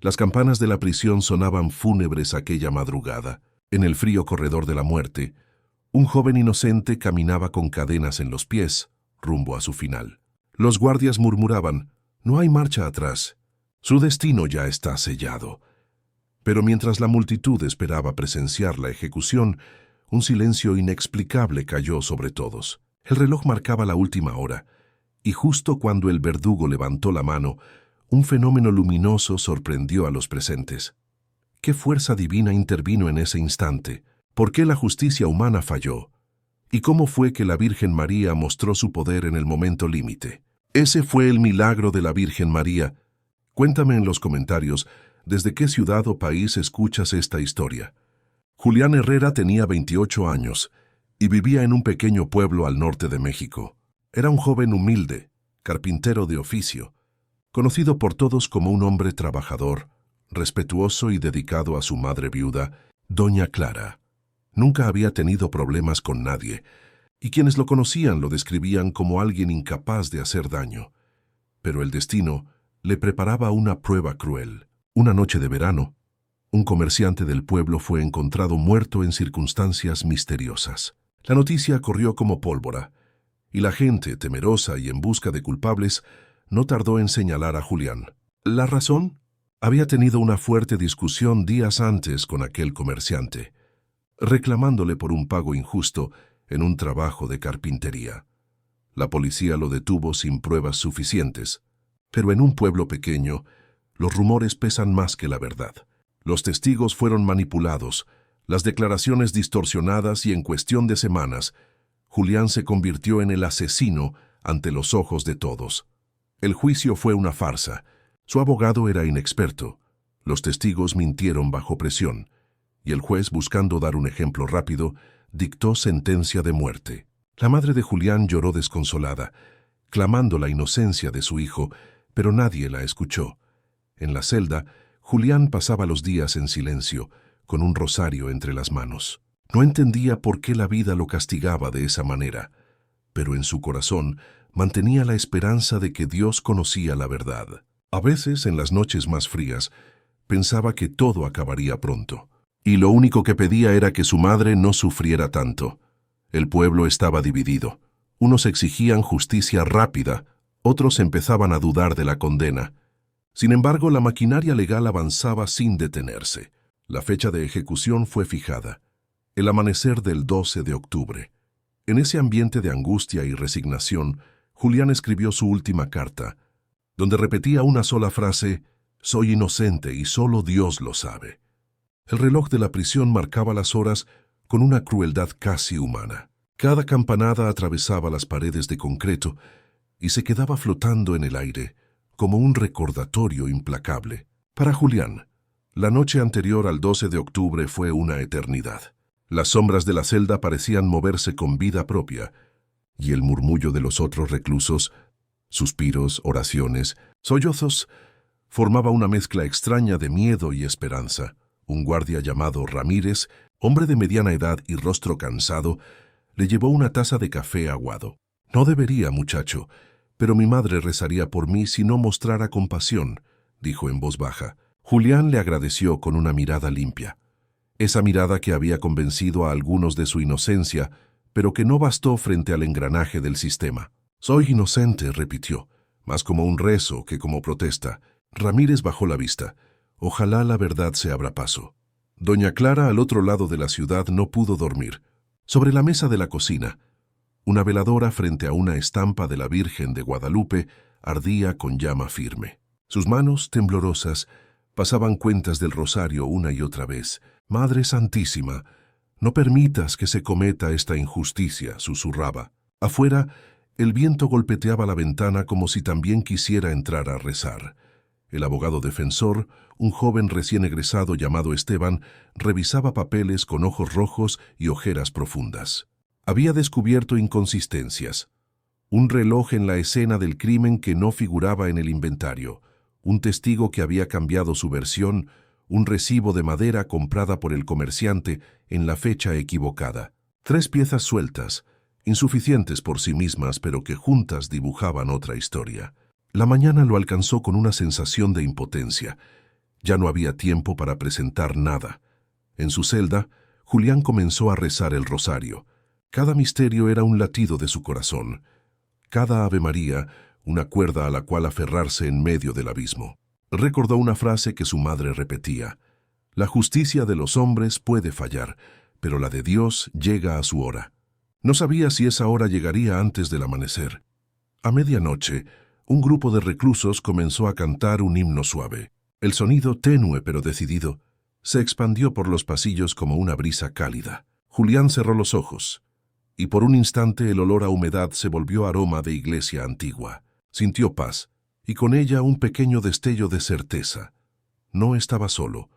Las campanas de la prisión sonaban fúnebres aquella madrugada. En el frío corredor de la muerte, un joven inocente caminaba con cadenas en los pies, rumbo a su final. Los guardias murmuraban: «No hay marcha atrás. Su destino ya está sellado». Pero mientras la multitud esperaba presenciar la ejecución, un silencio inexplicable cayó sobre todos. El reloj marcaba la última hora, y justo cuando el verdugo levantó la mano, un fenómeno luminoso sorprendió a los presentes. ¿Qué fuerza divina intervino en ese instante? ¿Por qué la justicia humana falló? ¿Y cómo fue que la Virgen María mostró su poder en el momento límite? Ese fue el milagro de la Virgen María. Cuéntame en los comentarios desde qué ciudad o país escuchas esta historia. Julián Herrera tenía 28 años y vivía en un pequeño pueblo al norte de México. Era un joven humilde, carpintero de oficio, conocido por todos como un hombre trabajador, respetuoso y dedicado a su madre viuda, doña Clara. Nunca había tenido problemas con nadie, y quienes lo conocían lo describían como alguien incapaz de hacer daño. Pero el destino le preparaba una prueba cruel. Una noche de verano, un comerciante del pueblo fue encontrado muerto en circunstancias misteriosas. La noticia corrió como pólvora, y la gente, temerosa y en busca de culpables, no tardó en señalar a Julián. ¿La razón? Había tenido una fuerte discusión días antes con aquel comerciante, reclamándole por un pago injusto en un trabajo de carpintería. La policía lo detuvo sin pruebas suficientes, pero en un pueblo pequeño, los rumores pesan más que la verdad. Los testigos fueron manipulados, las declaraciones distorsionadas y en cuestión de semanas, Julián se convirtió en el asesino ante los ojos de todos. El juicio fue una farsa. Su abogado era inexperto. Los testigos mintieron bajo presión, y el juez, buscando dar un ejemplo rápido, dictó sentencia de muerte. La madre de Julián lloró desconsolada, clamando la inocencia de su hijo, pero nadie la escuchó. En la celda, Julián pasaba los días en silencio, con un rosario entre las manos. No entendía por qué la vida lo castigaba de esa manera, pero en su corazón mantenía la esperanza de que Dios conocía la verdad. A veces, en las noches más frías, pensaba que todo acabaría pronto, y lo único que pedía era que su madre no sufriera tanto. El pueblo estaba dividido. Unos exigían justicia rápida, otros empezaban a dudar de la condena. Sin embargo, la maquinaria legal avanzaba sin detenerse. La fecha de ejecución fue fijada, el amanecer del 12 de octubre. En ese ambiente de angustia y resignación, Julián escribió su última carta, donde repetía una sola frase: «Soy inocente y solo Dios lo sabe». El reloj de la prisión marcaba las horas con una crueldad casi humana. Cada campanada atravesaba las paredes de concreto y se quedaba flotando en el aire, como un recordatorio implacable. Para Julián, la noche anterior al 12 de octubre fue una eternidad. Las sombras de la celda parecían moverse con vida propia, y el murmullo de los otros reclusos, suspiros, oraciones, sollozos, formaba una mezcla extraña de miedo y esperanza. Un guardia llamado Ramírez, hombre de mediana edad y rostro cansado, le llevó una taza de café aguado. «No debería, muchacho, pero mi madre rezaría por mí si no mostrara compasión», dijo en voz baja. Julián le agradeció con una mirada limpia. Esa mirada que había convencido a algunos de su inocencia, pero que no bastó frente al engranaje del sistema. «Soy inocente», repitió, más como un rezo que como protesta. Ramírez bajó la vista. Ojalá la verdad se abra paso. Doña Clara, al otro lado de la ciudad, no pudo dormir. Sobre la mesa de la cocina, una veladora frente a una estampa de la Virgen de Guadalupe ardía con llama firme. Sus manos, temblorosas, pasaban cuentas del rosario una y otra vez. «Madre Santísima, no permitas que se cometa esta injusticia», susurraba. Afuera, el viento golpeteaba la ventana como si también quisiera entrar a rezar. El abogado defensor, un joven recién egresado llamado Esteban, revisaba papeles con ojos rojos y ojeras profundas. Había descubierto inconsistencias. Un reloj en la escena del crimen que no figuraba en el inventario, un testigo que había cambiado su versión, un recibo de madera comprada por el comerciante en la fecha equivocada. 3 piezas sueltas, insuficientes por sí mismas, pero que juntas dibujaban otra historia. La mañana lo alcanzó con una sensación de impotencia. Ya no había tiempo para presentar nada. En su celda, Julián comenzó a rezar el rosario. Cada misterio era un latido de su corazón. Cada Ave María, una cuerda a la cual aferrarse en medio del abismo. Recordó una frase que su madre repetía: la justicia de los hombres puede fallar, pero la de Dios llega a su hora. No sabía si esa hora llegaría antes del amanecer. A medianoche, un grupo de reclusos comenzó a cantar un himno suave. El sonido, tenue pero decidido, se expandió por los pasillos como una brisa cálida. Julián cerró los ojos, y por un instante el olor a humedad se volvió aroma de iglesia antigua. Sintió paz, y con ella un pequeño destello de certeza. No estaba solo.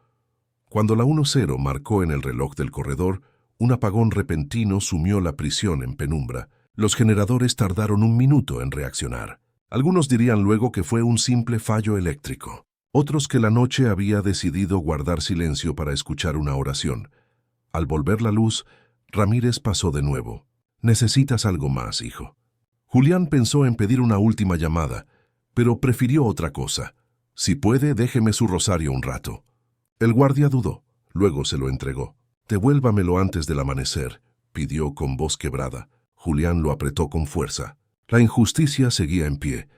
Cuando la 1:0 marcó en el reloj del corredor, un apagón repentino sumió la prisión en penumbra. Los generadores tardaron 1 minuto en reaccionar. Algunos dirían luego que fue un simple fallo eléctrico. Otros que la noche había decidido guardar silencio para escuchar una oración. Al volver la luz, Ramírez pasó de nuevo. «Necesitas algo más, hijo». Julián pensó en pedir una última llamada, pero prefirió otra cosa. «Si puede, déjeme su rosario un rato». El guardia dudó, luego se lo entregó. «Devuélvamelo antes del amanecer», pidió con voz quebrada. Julián lo apretó con fuerza. La injusticia seguía en pie,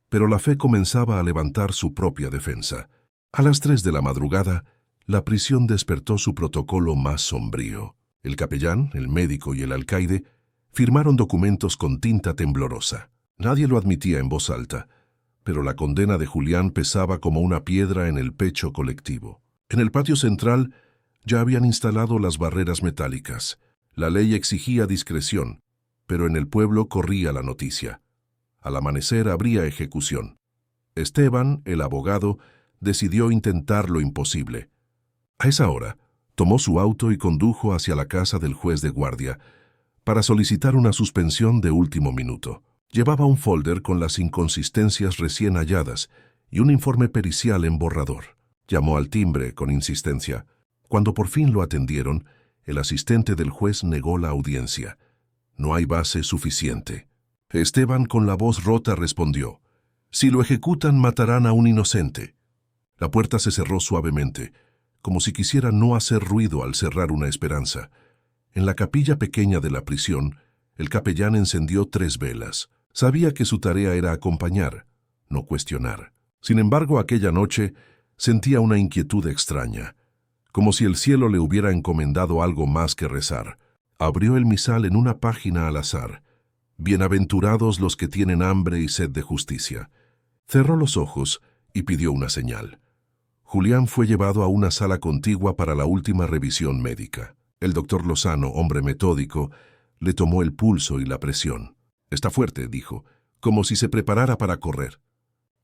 pero la fe comenzaba a levantar su propia defensa. A las 3 de la madrugada, la prisión despertó su protocolo más sombrío. El capellán, el médico y el alcaide firmaron documentos con tinta temblorosa. Nadie lo admitía en voz alta, pero la condena de Julián pesaba como una piedra en el pecho colectivo. En el patio central ya habían instalado las barreras metálicas. La ley exigía discreción, pero en el pueblo corría la noticia. Al amanecer habría ejecución. Esteban, el abogado, decidió intentar lo imposible. A esa hora, tomó su auto y condujo hacia la casa del juez de guardia para solicitar una suspensión de último minuto. Llevaba un folder con las inconsistencias recién halladas y un informe pericial en borrador. Llamó al timbre con insistencia. Cuando por fin lo atendieron, el asistente del juez negó la audiencia. «No hay base suficiente». Esteban, con la voz rota, respondió: «Si lo ejecutan, matarán a un inocente». La puerta se cerró suavemente, como si quisiera no hacer ruido al cerrar una esperanza. En la capilla pequeña de la prisión, el capellán encendió 3 velas. Sabía que su tarea era acompañar, no cuestionar. Sin embargo, aquella noche sentía una inquietud extraña, como si el cielo le hubiera encomendado algo más que rezar. Abrió el misal en una página al azar. «Bienaventurados los que tienen hambre y sed de justicia». Cerró los ojos y pidió una señal. Julián fue llevado a una sala contigua para la última revisión médica. El doctor Lozano, hombre metódico, le tomó el pulso y la presión. «Está fuerte», dijo, como si se preparara para correr.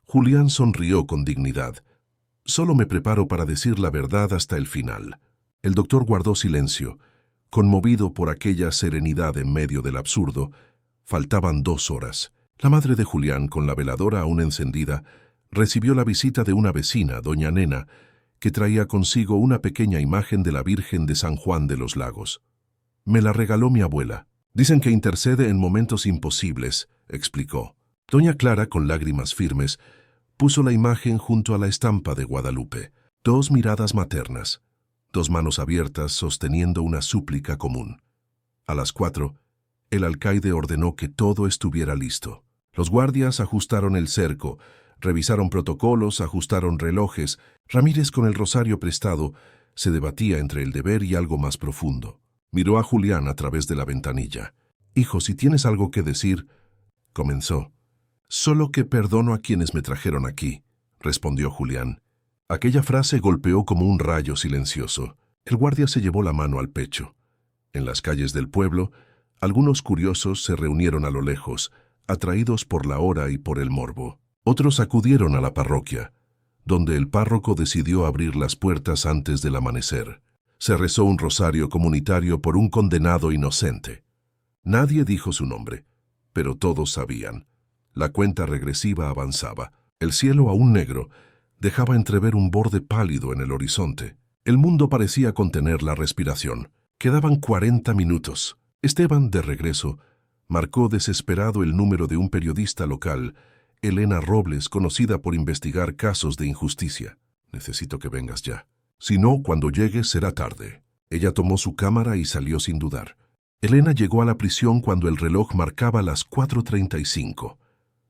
Julián sonrió con dignidad. «Solo me preparo para decir la verdad hasta el final». El doctor guardó silencio, conmovido por aquella serenidad en medio del absurdo. Faltaban 2 horas. La madre de Julián, con la veladora aún encendida, recibió la visita de una vecina, doña Nena, que traía consigo una pequeña imagen de la Virgen de San Juan de los Lagos. «Me la regaló mi abuela. Dicen que intercede en momentos imposibles», explicó. Doña Clara, con lágrimas firmes, puso la imagen junto a la estampa de Guadalupe. 2 miradas maternas, 2 manos abiertas sosteniendo una súplica común. A las 4, el alcaide ordenó que todo estuviera listo. Los guardias ajustaron el cerco, revisaron protocolos, ajustaron relojes. Ramírez, con el rosario prestado, se debatía entre el deber y algo más profundo. Miró a Julián a través de la ventanilla. «Hijo, si tienes algo que decir», comenzó. «Solo que perdono a quienes me trajeron aquí», respondió Julián. Aquella frase golpeó como un rayo silencioso. El guardia se llevó la mano al pecho. En las calles del pueblo, algunos curiosos se reunieron a lo lejos, atraídos por la hora y por el morbo. Otros acudieron a la parroquia, donde el párroco decidió abrir las puertas antes del amanecer. Se rezó un rosario comunitario por un condenado inocente. Nadie dijo su nombre, pero todos sabían. La cuenta regresiva avanzaba. El cielo, aún negro, dejaba entrever un borde pálido en el horizonte. El mundo parecía contener la respiración. Quedaban 40 minutos. Esteban, de regreso, marcó desesperado el número de un periodista local, Elena Robles, conocida por investigar casos de injusticia. Necesito que vengas ya. Si no, cuando llegues será tarde. Ella tomó su cámara y salió sin dudar. Elena llegó a la prisión cuando el reloj marcaba las 4:35.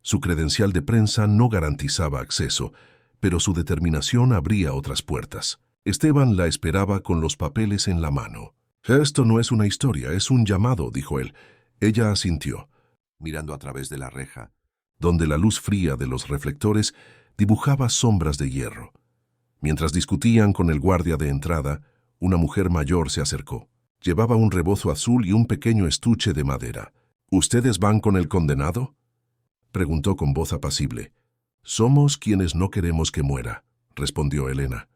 Su credencial de prensa no garantizaba acceso, pero su determinación abría otras puertas. Esteban la esperaba con los papeles en la mano. «Esto no es una historia, es un llamado», dijo él. Ella asintió, mirando a través de la reja, donde la luz fría de los reflectores dibujaba sombras de hierro. Mientras discutían con el guardia de entrada, una mujer mayor se acercó. Llevaba un rebozo azul y un pequeño estuche de madera. «¿Ustedes van con el condenado?», preguntó con voz apacible. «Somos quienes no queremos que muera», respondió Elena.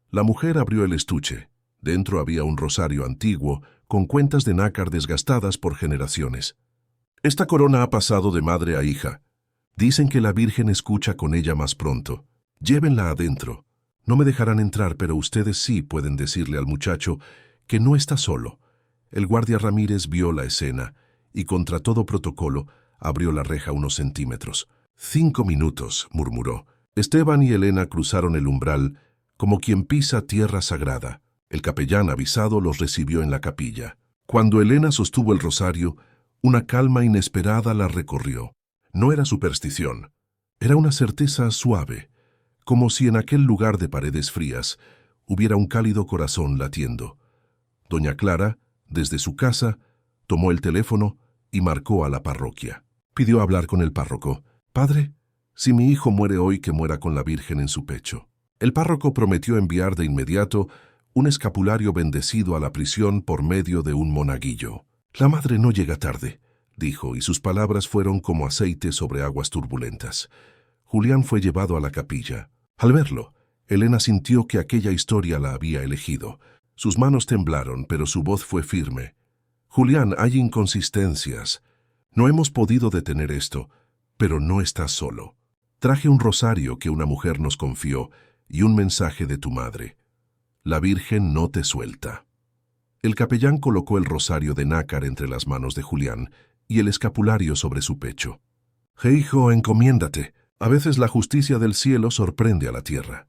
La mujer abrió el estuche. Dentro había un rosario antiguo, con cuentas de nácar desgastadas por generaciones. «Esta corona ha pasado de madre a hija. Dicen que la Virgen escucha con ella más pronto. Llévenla adentro. No me dejarán entrar, pero ustedes sí pueden decirle al muchacho que no está solo». El guardia Ramírez vio la escena y, contra todo protocolo, abrió la reja unos centímetros. «5 minutos», murmuró. Esteban y Elena cruzaron el umbral como quien pisa tierra sagrada. El capellán avisado los recibió en la capilla. Cuando Elena sostuvo el rosario, una calma inesperada la recorrió. No era superstición, era una certeza suave, como si en aquel lugar de paredes frías hubiera un cálido corazón latiendo. Doña Clara, desde su casa, tomó el teléfono y marcó a la parroquia. Pidió hablar con el párroco. «Padre, si mi hijo muere hoy, que muera con la Virgen en su pecho». El párroco prometió enviar de inmediato un escapulario bendecido a la prisión por medio de un monaguillo. «La madre no llega tarde», dijo, y sus palabras fueron como aceite sobre aguas turbulentas. Julián fue llevado a la capilla. Al verlo, Elena sintió que aquella historia la había elegido. Sus manos temblaron, pero su voz fue firme. «Julián, hay inconsistencias. No hemos podido detener esto, pero no estás solo. Traje un rosario que una mujer nos confió y un mensaje de tu madre. La Virgen no te suelta». El capellán colocó el rosario de nácar entre las manos de Julián y el escapulario sobre su pecho. «Hijo, encomiéndate. A veces la justicia del cielo sorprende a la tierra»,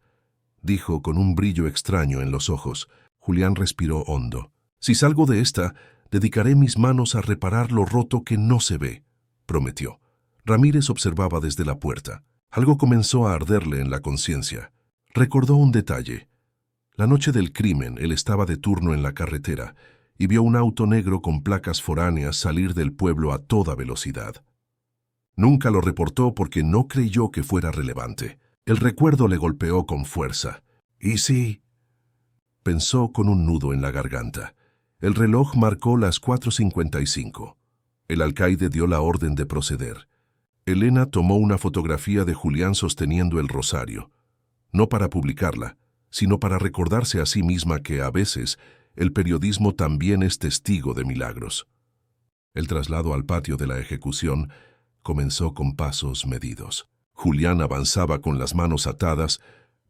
dijo con un brillo extraño en los ojos. Julián respiró hondo. «Si salgo de esta, dedicaré mis manos a reparar lo roto que no se ve», prometió. Ramírez observaba desde la puerta. Algo comenzó a arderle en la conciencia. Recordó un detalle. La noche del crimen, él estaba de turno en la carretera y vio un auto negro con placas foráneas salir del pueblo a toda velocidad. Nunca lo reportó porque no creyó que fuera relevante. El recuerdo le golpeó con fuerza. «¿Y sí?», pensó con un nudo en la garganta. El reloj marcó las 4:55. El alcaide dio la orden de proceder. Elena tomó una fotografía de Julián sosteniendo el rosario, no para publicarla, sino para recordarse a sí misma que a veces el periodismo también es testigo de milagros. El traslado al patio de la ejecución comenzó con pasos medidos. Julián avanzaba con las manos atadas,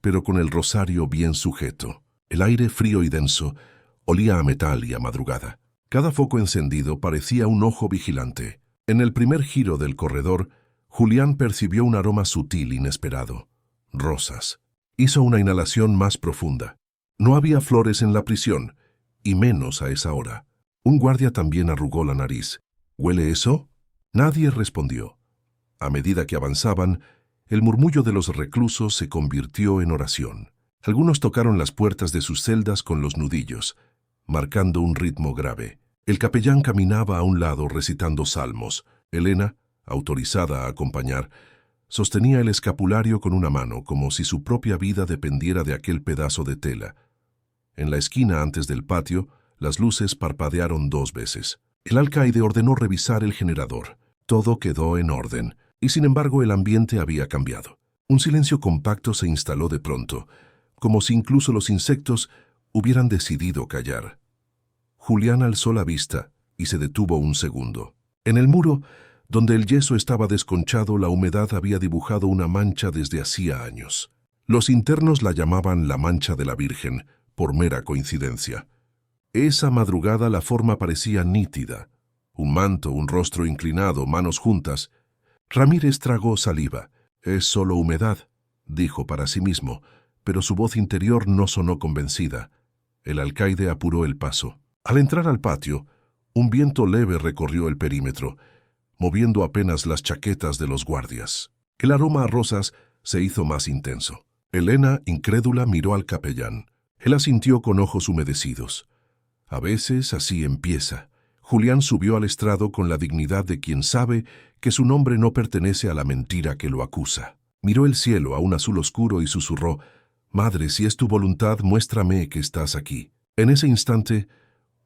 pero con el rosario bien sujeto. El aire frío y denso olía a metal y a madrugada. Cada foco encendido parecía un ojo vigilante. En el primer giro del corredor, Julián percibió un aroma sutil inesperado. Rosas. Hizo una inhalación más profunda. No había flores en la prisión, y menos a esa hora. Un guardia también arrugó la nariz. «¿Huele eso?». Nadie respondió. A medida que avanzaban, el murmullo de los reclusos se convirtió en oración. Algunos tocaron las puertas de sus celdas con los nudillos, marcando un ritmo grave. El capellán caminaba a un lado recitando salmos. Elena, autorizada a acompañar, sostenía el escapulario con una mano, como si su propia vida dependiera de aquel pedazo de tela. En la esquina antes del patio, las luces parpadearon 2 veces. El alcaide ordenó revisar el generador. Todo quedó en orden, y sin embargo el ambiente había cambiado. Un silencio compacto se instaló de pronto, como si incluso los insectos hubieran decidido callar. Julián alzó la vista y se detuvo un segundo. En el muro, donde el yeso estaba desconchado, la humedad había dibujado una mancha desde hacía años. Los internos la llamaban la mancha de la Virgen, por mera coincidencia. Esa madrugada la forma parecía nítida. Un manto, un rostro inclinado, manos juntas. Ramírez tragó saliva. «Es solo humedad», dijo para sí mismo, pero su voz interior no sonó convencida. El alcaide apuró el paso. Al entrar al patio, un viento leve recorrió el perímetro, moviendo apenas las chaquetas de los guardias. El aroma a rosas se hizo más intenso. Elena, incrédula, miró al capellán. Él asintió con ojos humedecidos. A veces así empieza. Julián subió al estrado con la dignidad de quien sabe que su nombre no pertenece a la mentira que lo acusa. Miró el cielo a un azul oscuro y susurró: «Madre, si es tu voluntad, muéstrame que estás aquí». En ese instante,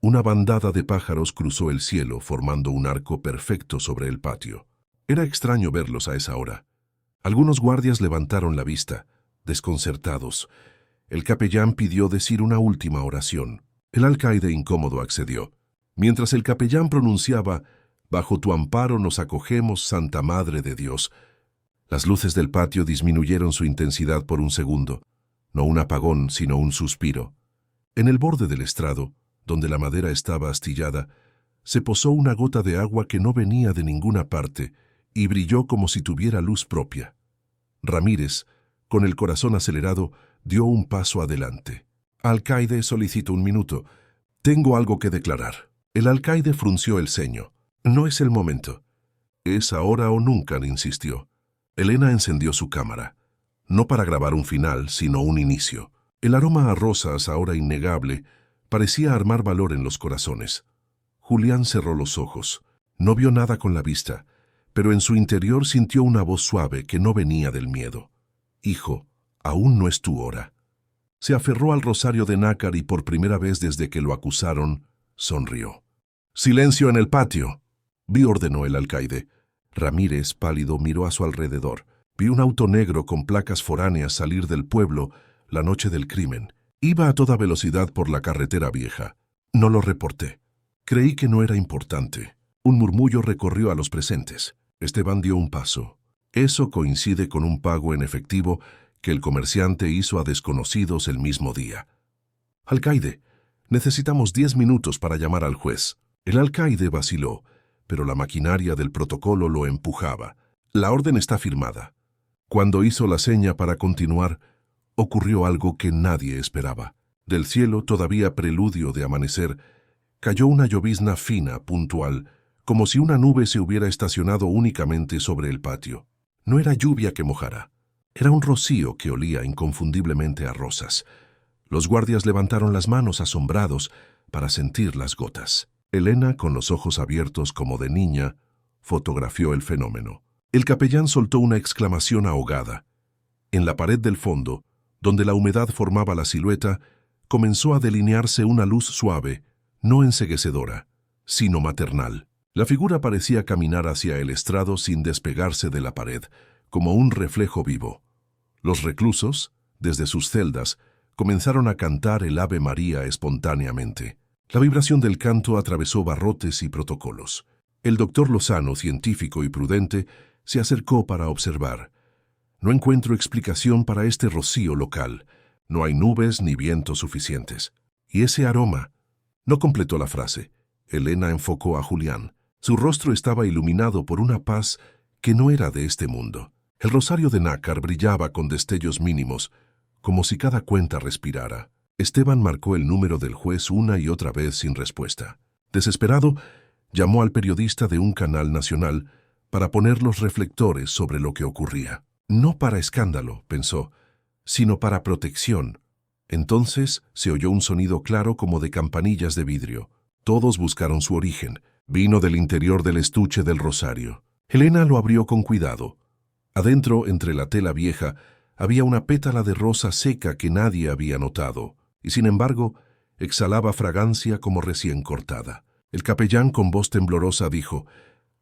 una bandada de pájaros cruzó el cielo formando un arco perfecto sobre el patio. Era extraño verlos a esa hora. Algunos guardias levantaron la vista, desconcertados. El capellán pidió decir una última oración. El alcaide incómodo accedió. Mientras el capellán pronunciaba: «Bajo tu amparo nos acogemos, Santa Madre de Dios», las luces del patio disminuyeron su intensidad por un segundo. No un apagón, sino un suspiro. En el borde del estrado, donde la madera estaba astillada, se posó una gota de agua que no venía de ninguna parte y brilló como si tuviera luz propia. Ramírez, con el corazón acelerado, dio un paso adelante. «Alcaide, solicito un minuto. Tengo algo que declarar». El alcaide frunció el ceño. «No es el momento». «Es ahora o nunca», insistió. Elena encendió su cámara. No para grabar un final, sino un inicio. El aroma a rosas, ahora innegable, parecía armar valor en los corazones. Julián cerró los ojos. No vio nada con la vista, pero en su interior sintió una voz suave que no venía del miedo. «Hijo, aún no es tu hora». Se aferró al rosario de nácar y por primera vez desde que lo acusaron, sonrió. «Silencio en el patio», ordenó el alcaide. Ramírez, pálido, miró a su alrededor. Vi un auto negro con placas foráneas salir del pueblo la noche del crimen. Iba a toda velocidad por la carretera vieja. No lo reporté. Creí que no era importante. Un murmullo recorrió a los presentes. Esteban dio un paso. Eso coincide con un pago en efectivo que el comerciante hizo a desconocidos el mismo día. «Alcaide, necesitamos 10 minutos para llamar al juez». El alcaide vaciló, pero la maquinaria del protocolo lo empujaba. «La orden está firmada». Cuando hizo la seña para continuar, ocurrió algo que nadie esperaba. Del cielo, todavía preludio de amanecer, cayó una llovizna fina, puntual, como si una nube se hubiera estacionado únicamente sobre el patio. No era lluvia que mojara. Era un rocío que olía inconfundiblemente a rosas. Los guardias levantaron las manos asombrados para sentir las gotas. Elena, con los ojos abiertos como de niña, fotografió el fenómeno. El capellán soltó una exclamación ahogada. En la pared del fondo, donde la humedad formaba la silueta, comenzó a delinearse una luz suave, no enceguecedora, sino maternal. La figura parecía caminar hacia el estrado sin despegarse de la pared, como un reflejo vivo. Los reclusos, desde sus celdas, comenzaron a cantar el Ave María espontáneamente. La vibración del canto atravesó barrotes y protocolos. El doctor Lozano, científico y prudente, se acercó para observar. «No encuentro explicación para este rocío local. No hay nubes ni vientos suficientes. ¿Y ese aroma?». No completó la frase. Elena enfocó a Julián. Su rostro estaba iluminado por una paz que no era de este mundo. El rosario de nácar brillaba con destellos mínimos, como si cada cuenta respirara. Esteban marcó el número del juez una y otra vez sin respuesta. Desesperado, llamó al periodista de un canal nacional para poner los reflectores sobre lo que ocurría. No para escándalo, pensó, sino para protección. Entonces se oyó un sonido claro como de campanillas de vidrio. Todos buscaron su origen. Vino del interior del estuche del rosario. Elena lo abrió con cuidado. Adentro, entre la tela vieja, había una pétala de rosa seca que nadie había notado, y sin embargo, exhalaba fragancia como recién cortada. El capellán con voz temblorosa dijo: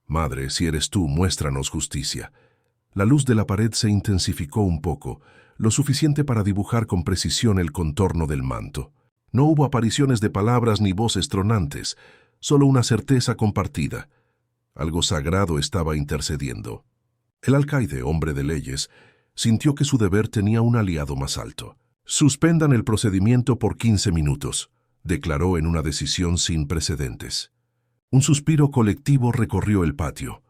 «Madre, si eres tú, muéstranos justicia». La luz de la pared se intensificó un poco, lo suficiente para dibujar con precisión el contorno del manto. No hubo apariciones de palabras ni voces tronantes, solo una certeza compartida. Algo sagrado estaba intercediendo. El alcaide, hombre de leyes, sintió que su deber tenía un aliado más alto. «Suspendan el procedimiento por 15 minutos», declaró en una decisión sin precedentes. Un suspiro colectivo recorrió el patio.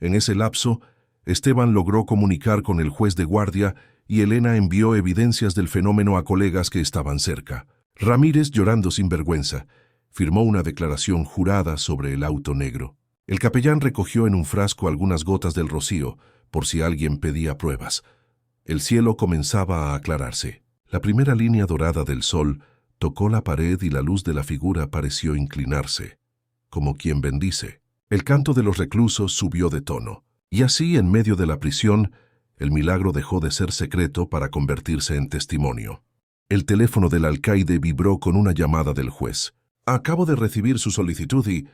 En ese lapso, Esteban logró comunicar con el juez de guardia y Elena envió evidencias del fenómeno a colegas que estaban cerca. Ramírez, llorando sin vergüenza, firmó una declaración jurada sobre el auto negro. El capellán recogió en un frasco algunas gotas del rocío, por si alguien pedía pruebas. El cielo comenzaba a aclararse. La primera línea dorada del sol tocó la pared y la luz de la figura pareció inclinarse, como quien bendice. El canto de los reclusos subió de tono. Y así, en medio de la prisión, el milagro dejó de ser secreto para convertirse en testimonio. El teléfono del alcaide vibró con una llamada del juez. Acabo de recibir su solicitud y...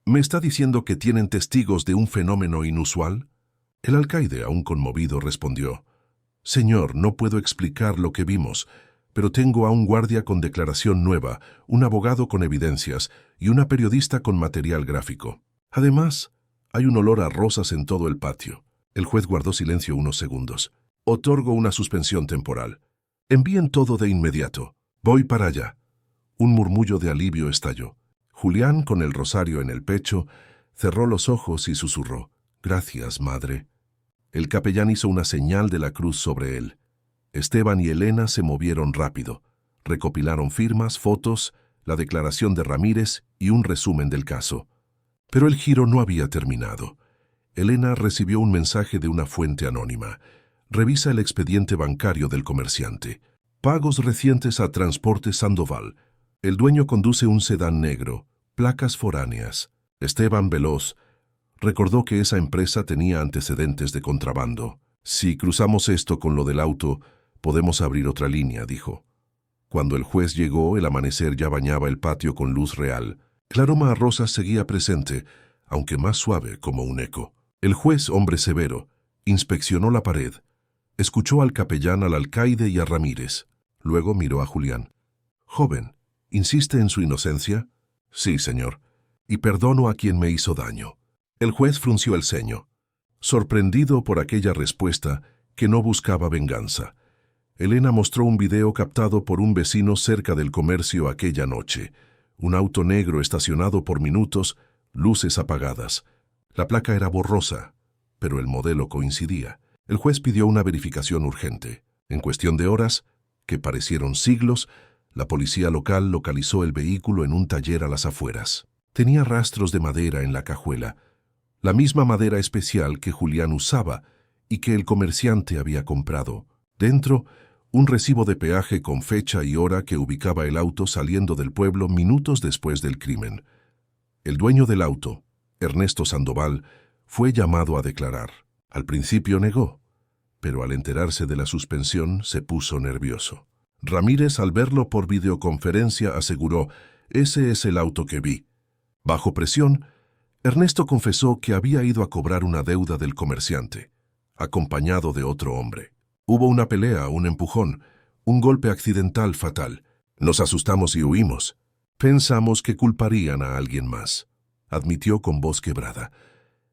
¿me está diciendo que tienen testigos de un fenómeno inusual? El alcaide, aún conmovido, respondió: Señor, no puedo explicar lo que vimos, pero tengo a un guardia con declaración nueva, un abogado con evidencias y una periodista con material gráfico. Además, hay un olor a rosas en todo el patio. El juez guardó silencio unos segundos. Otorgo una suspensión temporal. Envíen todo de inmediato. Voy para allá. Un murmullo de alivio estalló. Julián, con el rosario en el pecho, cerró los ojos y susurró: Gracias, madre. El capellán hizo una señal de la cruz sobre él. Esteban y Elena se movieron rápido. Recopilaron firmas, fotos, la declaración de Ramírez y un resumen del caso. Pero el giro no había terminado. Elena recibió un mensaje de una fuente anónima. Revisa el expediente bancario del comerciante. Pagos recientes a Transporte Sandoval. El dueño conduce un sedán negro, placas foráneas. Esteban, veloz, recordó que esa empresa tenía antecedentes de contrabando. Si cruzamos esto con lo del auto, podemos abrir otra línea, dijo. Cuando el juez llegó, el amanecer ya bañaba el patio con luz real. El aroma a rosas seguía presente, aunque más suave como un eco. El juez, hombre severo, inspeccionó la pared. Escuchó al capellán, al alcaide y a Ramírez. Luego miró a Julián. Joven, ¿insiste en su inocencia? Sí, señor. Y perdono a quien me hizo daño. El juez frunció el ceño, sorprendido por aquella respuesta que no buscaba venganza. Elena mostró un video captado por un vecino cerca del comercio aquella noche. Un auto negro estacionado por minutos, luces apagadas. La placa era borrosa, pero el modelo coincidía. El juez pidió una verificación urgente. En cuestión de horas, que parecieron siglos, la policía local localizó el vehículo en un taller a las afueras. Tenía rastros de madera en la cajuela, la misma madera especial que Julián usaba y que el comerciante había comprado. Dentro, un recibo de peaje con fecha y hora que ubicaba el auto saliendo del pueblo minutos después del crimen. El dueño del auto, Ernesto Sandoval, fue llamado a declarar. Al principio negó, pero al enterarse de la suspensión se puso nervioso. Ramírez, al verlo por videoconferencia, aseguró: «Ese es el auto que vi». Bajo presión, Ernesto confesó que había ido a cobrar una deuda del comerciante, acompañado de otro hombre. Hubo una pelea, un empujón, un golpe accidental fatal. Nos asustamos y huimos. Pensamos que culparían a alguien más, admitió con voz quebrada.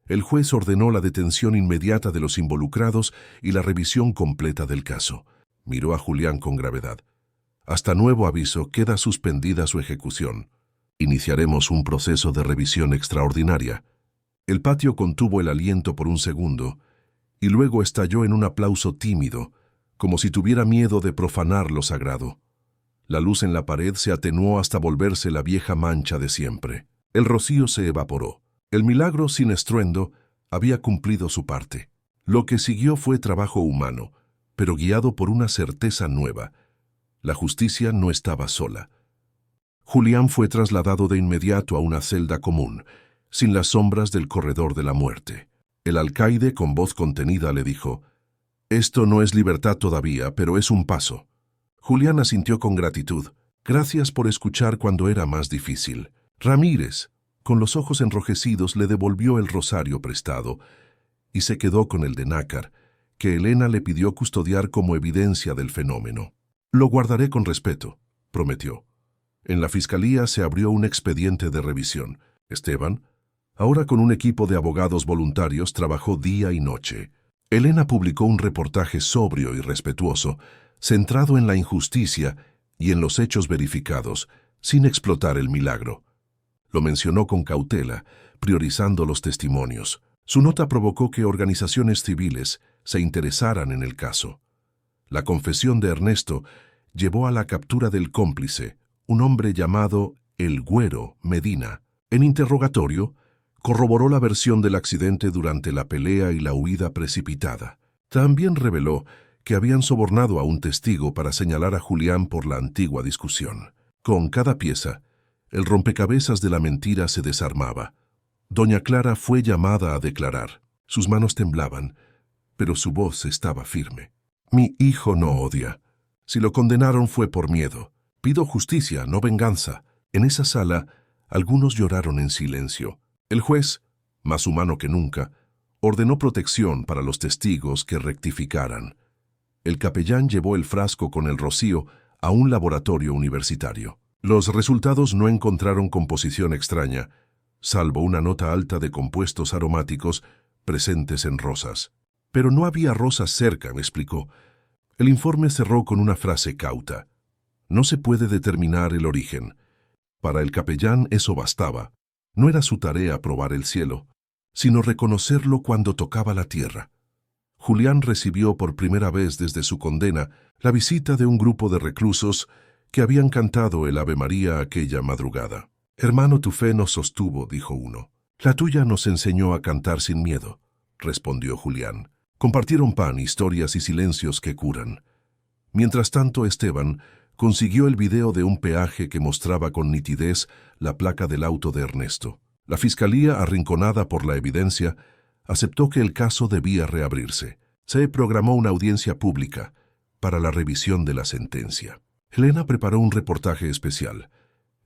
El juez ordenó la detención inmediata de los involucrados y la revisión completa del caso. Miró a Julián con gravedad. Hasta nuevo aviso, queda suspendida su ejecución. Iniciaremos un proceso de revisión extraordinaria. El patio contuvo el aliento por un segundo y luego estalló en un aplauso tímido, como si tuviera miedo de profanar lo sagrado. La luz en la pared se atenuó hasta volverse la vieja mancha de siempre. El rocío se evaporó. El milagro, sin estruendo, había cumplido su parte. Lo que siguió fue trabajo humano, pero guiado por una certeza nueva. La justicia no estaba sola. Julián fue trasladado de inmediato a una celda común, sin las sombras del corredor de la muerte. El alcaide, con voz contenida, le dijo: «Esto no es libertad todavía, pero es un paso». Julián asintió con gratitud. «Gracias por escuchar cuando era más difícil». Ramírez, con los ojos enrojecidos, le devolvió el rosario prestado y se quedó con el de nácar, que Elena le pidió custodiar como evidencia del fenómeno. «Lo guardaré con respeto», prometió. En la fiscalía se abrió un expediente de revisión. Esteban, ahora con un equipo de abogados voluntarios, trabajó día y noche. Elena publicó un reportaje sobrio y respetuoso, centrado en la injusticia y en los hechos verificados, sin explotar el milagro. Lo mencionó con cautela, priorizando los testimonios. Su nota provocó que organizaciones civiles se interesaran en el caso. La confesión de Ernesto llevó a la captura del cómplice, un hombre llamado el Güero Medina. En interrogatorio, corroboró la versión del accidente durante la pelea y la huida precipitada. También reveló que habían sobornado a un testigo para señalar a Julián por la antigua discusión. Con cada pieza, el rompecabezas de la mentira se desarmaba. Doña Clara fue llamada a declarar. Sus manos temblaban, pero su voz estaba firme. Mi hijo no odia. Si lo condenaron fue por miedo. Pido justicia, no venganza. En esa sala, algunos lloraron en silencio. El juez, más humano que nunca, ordenó protección para los testigos que rectificaran. El capellán llevó el frasco con el rocío a un laboratorio universitario. Los resultados no encontraron composición extraña, salvo una nota alta de compuestos aromáticos presentes en rosas. Pero no había rosas cerca, me explicó. El informe cerró con una frase cauta. No se puede determinar el origen. Para el capellán eso bastaba. No era su tarea probar el cielo, sino reconocerlo cuando tocaba la tierra. Julián recibió por primera vez desde su condena la visita de un grupo de reclusos que habían cantado el Ave María aquella madrugada. Hermano, tu fe nos sostuvo, dijo uno. La tuya nos enseñó a cantar sin miedo, respondió Julián. Compartieron pan, historias y silencios que curan. Mientras tanto, Esteban consiguió el video de un peaje que mostraba con nitidez la placa del auto de Ernesto. La fiscalía, arrinconada por la evidencia, aceptó que el caso debía reabrirse. Se programó una audiencia pública para la revisión de la sentencia. Elena preparó un reportaje especial,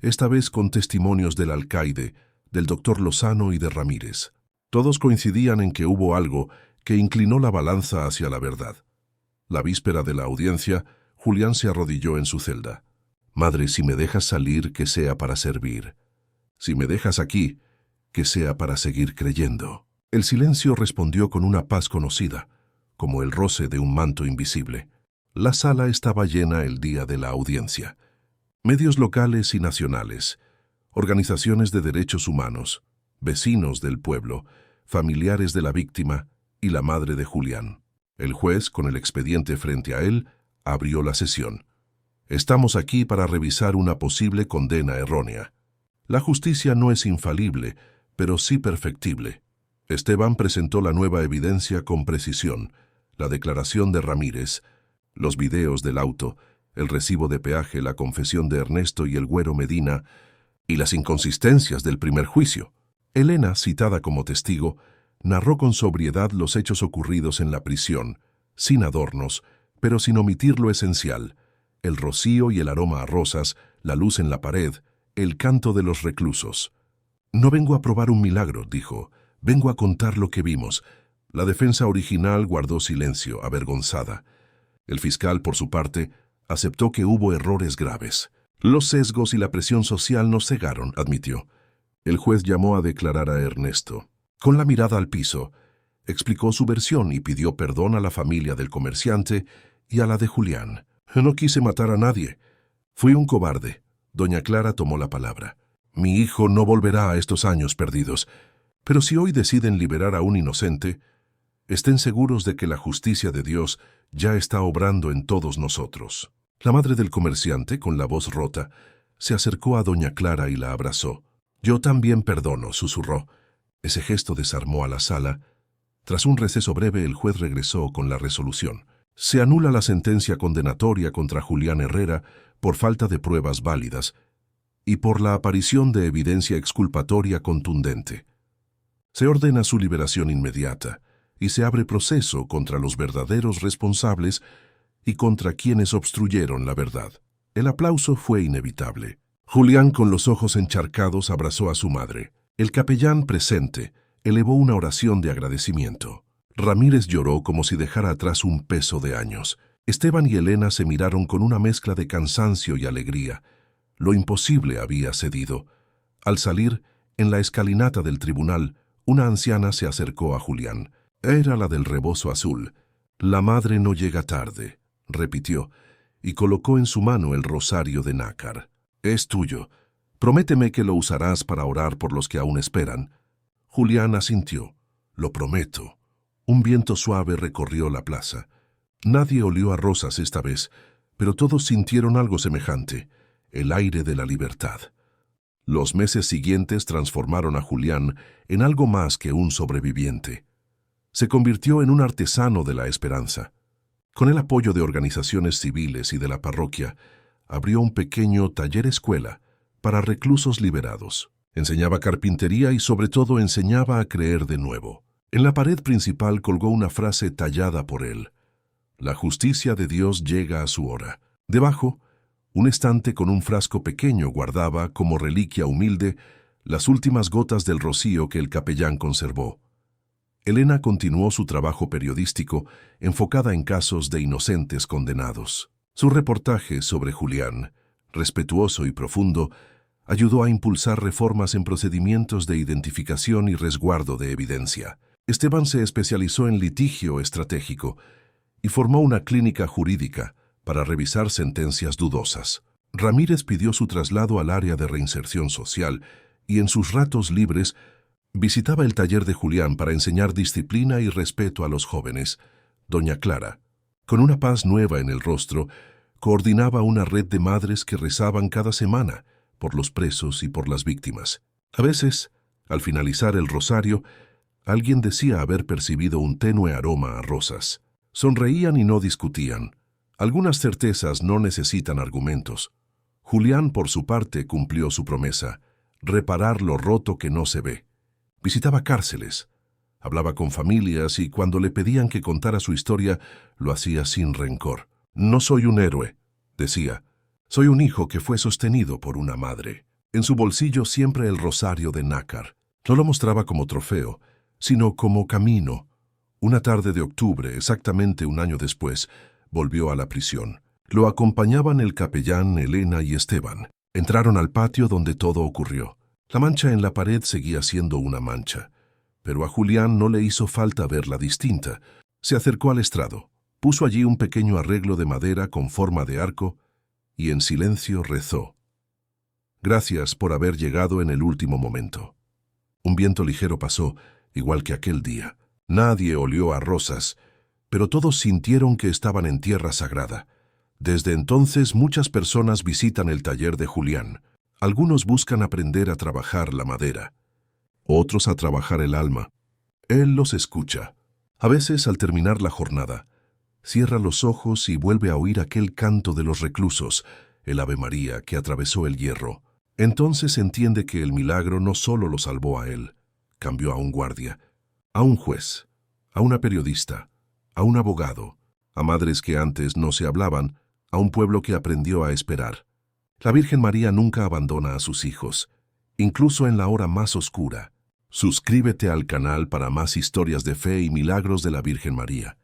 esta vez con testimonios del alcaide, del doctor Lozano y de Ramírez. Todos coincidían en que hubo algo que inclinó la balanza hacia la verdad. La víspera de la audiencia, Julián se arrodilló en su celda. Madre, si me dejas salir, que sea para servir. Si me dejas aquí, que sea para seguir creyendo. El silencio respondió con una paz conocida, como el roce de un manto invisible. La sala estaba llena el día de la audiencia. Medios locales y nacionales, organizaciones de derechos humanos, vecinos del pueblo, familiares de la víctima y la madre de Julián. El juez, con el expediente frente a él, abrió la sesión. Estamos aquí para revisar una posible condena errónea. La justicia no es infalible, pero sí perfectible. Esteban presentó la nueva evidencia con precisión, la declaración de Ramírez, los videos del auto, el recibo de peaje, la confesión de Ernesto y el Güero Medina, y las inconsistencias del primer juicio. Elena, citada como testigo, narró con sobriedad los hechos ocurridos en la prisión, sin adornos, pero sin omitir lo esencial: el rocío y el aroma a rosas, la luz en la pared, el canto de los reclusos. No vengo a probar un milagro, dijo, vengo a contar lo que vimos. La defensa original guardó silencio, avergonzada. El fiscal, por su parte, aceptó que hubo errores graves. Los sesgos y la presión social nos cegaron, admitió. El juez llamó a declarar a Ernesto. Con la mirada al piso, explicó su versión y pidió perdón a la familia del comerciante y a la de Julián. No quise matar a nadie. Fui un cobarde. Doña Clara tomó la palabra. Mi hijo no volverá a estos años perdidos. Pero si hoy deciden liberar a un inocente, estén seguros de que la justicia de Dios ya está obrando en todos nosotros. La madre del comerciante, con la voz rota, se acercó a doña Clara y la abrazó. Yo también perdono, susurró. Ese gesto desarmó a la sala. Tras un receso breve, el juez regresó con la resolución. Se anula la sentencia condenatoria contra Julián Herrera por falta de pruebas válidas y por la aparición de evidencia exculpatoria contundente. Se ordena su liberación inmediata y se abre proceso contra los verdaderos responsables y contra quienes obstruyeron la verdad. El aplauso fue inevitable. Julián, con los ojos encharcados, abrazó a su madre. El capellán presente elevó una oración de agradecimiento. Ramírez lloró como si dejara atrás un peso de años. Esteban y Elena se miraron con una mezcla de cansancio y alegría. Lo imposible había cedido. Al salir, en la escalinata del tribunal, una anciana se acercó a Julián. Era la del rebozo azul. La madre no llega tarde, repitió, y colocó en su mano el rosario de nácar. Es tuyo. Prométeme que lo usarás para orar por los que aún esperan. Julián asintió. Lo prometo. Un viento suave recorrió la plaza. Nadie olió a rosas esta vez, pero todos sintieron algo semejante, el aire de la libertad. Los meses siguientes transformaron a Julián en algo más que un sobreviviente. Se convirtió en un artesano de la esperanza. Con el apoyo de organizaciones civiles y de la parroquia, abrió un pequeño taller-escuela para reclusos liberados. Enseñaba carpintería y sobre todo enseñaba a creer de nuevo. En la pared principal colgó una frase tallada por él: «La justicia de Dios llega a su hora». Debajo, un estante con un frasco pequeño guardaba, como reliquia humilde, las últimas gotas del rocío que el capellán conservó. Elena continuó su trabajo periodístico enfocada en casos de inocentes condenados. Su reportaje sobre Julián, respetuoso y profundo, ayudó a impulsar reformas en procedimientos de identificación y resguardo de evidencia. Esteban se especializó en litigio estratégico y formó una clínica jurídica para revisar sentencias dudosas. Ramírez pidió su traslado al área de reinserción social y en sus ratos libres visitaba el taller de Julián para enseñar disciplina y respeto a los jóvenes. Doña Clara, con una paz nueva en el rostro, coordinaba una red de madres que rezaban cada semana por los presos y por las víctimas. A veces, al finalizar el rosario, alguien decía haber percibido un tenue aroma a rosas. Sonreían y no discutían. Algunas certezas no necesitan argumentos. Julián, por su parte, cumplió su promesa: reparar lo roto que no se ve. Visitaba cárceles, hablaba con familias y cuando le pedían que contara su historia, lo hacía sin rencor. «No soy un héroe», decía. «Soy un hijo que fue sostenido por una madre». En su bolsillo siempre el rosario de nácar. No lo mostraba como trofeo, sino como camino. Una tarde de octubre, exactamente un año después, volvió a la prisión. Lo acompañaban el capellán, Elena y Esteban. Entraron al patio donde todo ocurrió. La mancha en la pared seguía siendo una mancha, pero a Julián no le hizo falta verla distinta. Se acercó al estrado, puso allí un pequeño arreglo de madera con forma de arco y en silencio rezó: «Gracias por haber llegado en el último momento». Un viento ligero pasó, igual que aquel día. Nadie olió a rosas, pero todos sintieron que estaban en tierra sagrada. Desde entonces muchas personas visitan el taller de Julián. Algunos buscan aprender a trabajar la madera, otros a trabajar el alma. Él los escucha. A veces, al terminar la jornada, cierra los ojos y vuelve a oír aquel canto de los reclusos, el Ave María que atravesó el hierro. Entonces entiende que el milagro no solo lo salvó a él, cambió a un guardia, a un juez, a una periodista, a un abogado, a madres que antes no se hablaban, a un pueblo que aprendió a esperar. La Virgen María nunca abandona a sus hijos, incluso en la hora más oscura. Suscríbete al canal para más historias de fe y milagros de la Virgen María.